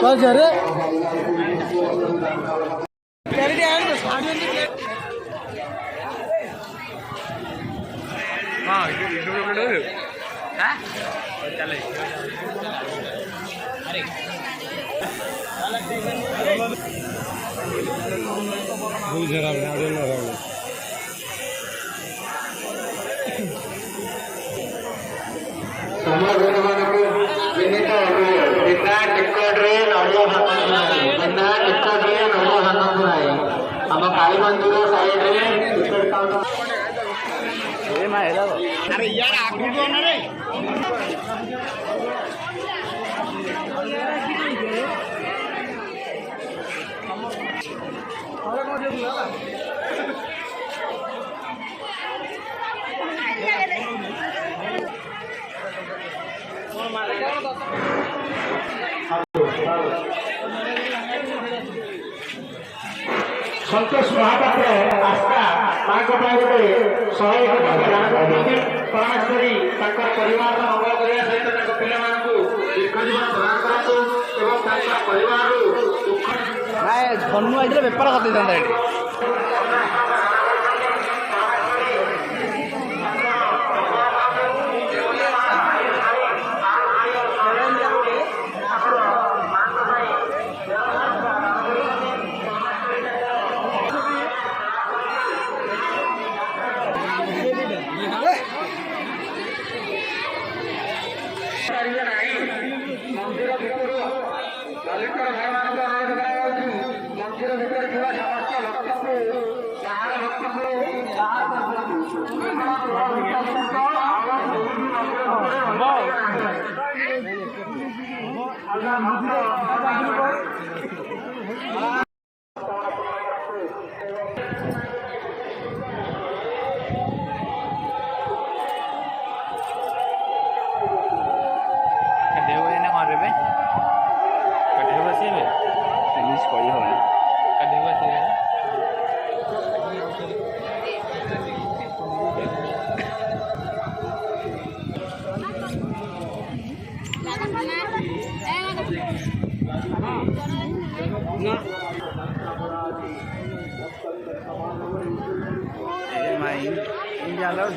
चल जा रे हाँ चले हम काली मंदिर साइड अरे यार आगू को ना रे संतोष महापात्र आस्था माँ को गोटे 101 प्रयास कर परिवार मंगल करने सहित पिला दीर्घ जीवन प्रदान करतु परिवार दुख धनु आई बेपार कर मंदिर भितर दलितर भाई मान अनुरोध मंदिर भितर समस्त भक्त को बाहर भक्त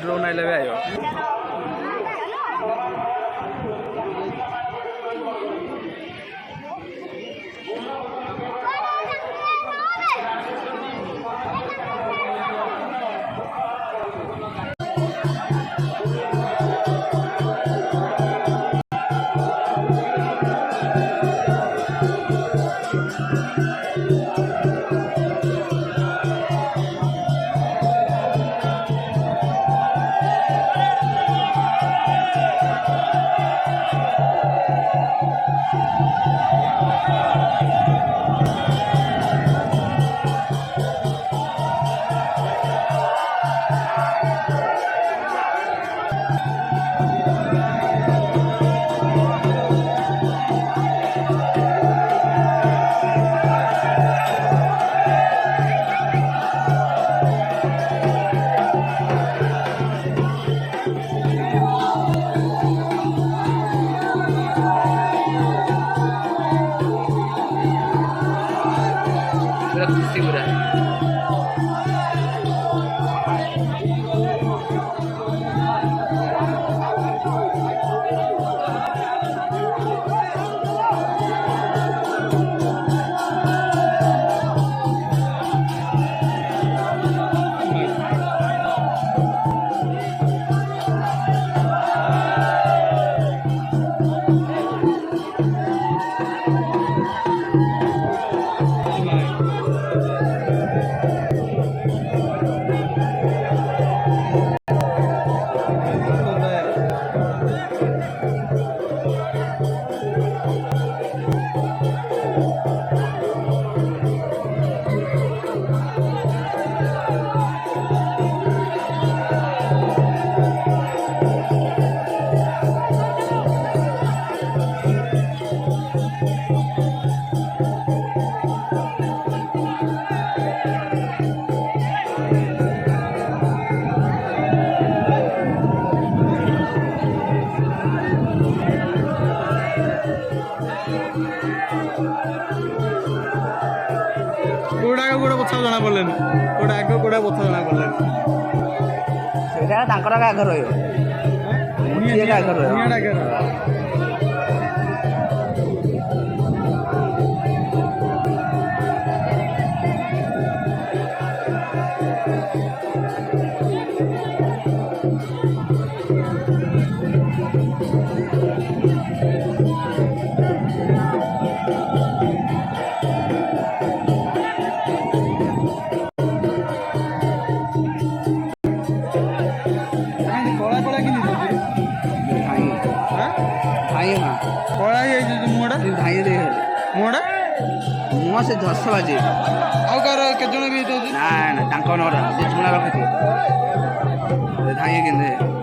ड्रोन आई लगे आयो କୋଉଟା ପଥ ଜଣା ପଡ଼ିଲାନି ସେଇଟା ତାଙ୍କର ଆଗ ରହିବ ମୁଠିଟା ଆଗ ରହିବ ନିଆଁଟା କେବେ କଳା କଳା କିନି ଧାଇଁ ଧାଇଁ ମା କଳା ହେଇଯାଇଛି ମୁହଁଟା ଧାଇଁ ଦେଇ ମୁହଁଟା ମୁହଁ ସେ ଝସ ବାଜି ଆଉ କାହାର କେତେ ଜଣ ବି ହେଇଥାଉଛି ନା ନା ତାଙ୍କ ନରା ସେ ଝୁଣା ରଖିଥିବ ଧାଇଁ କେମିତି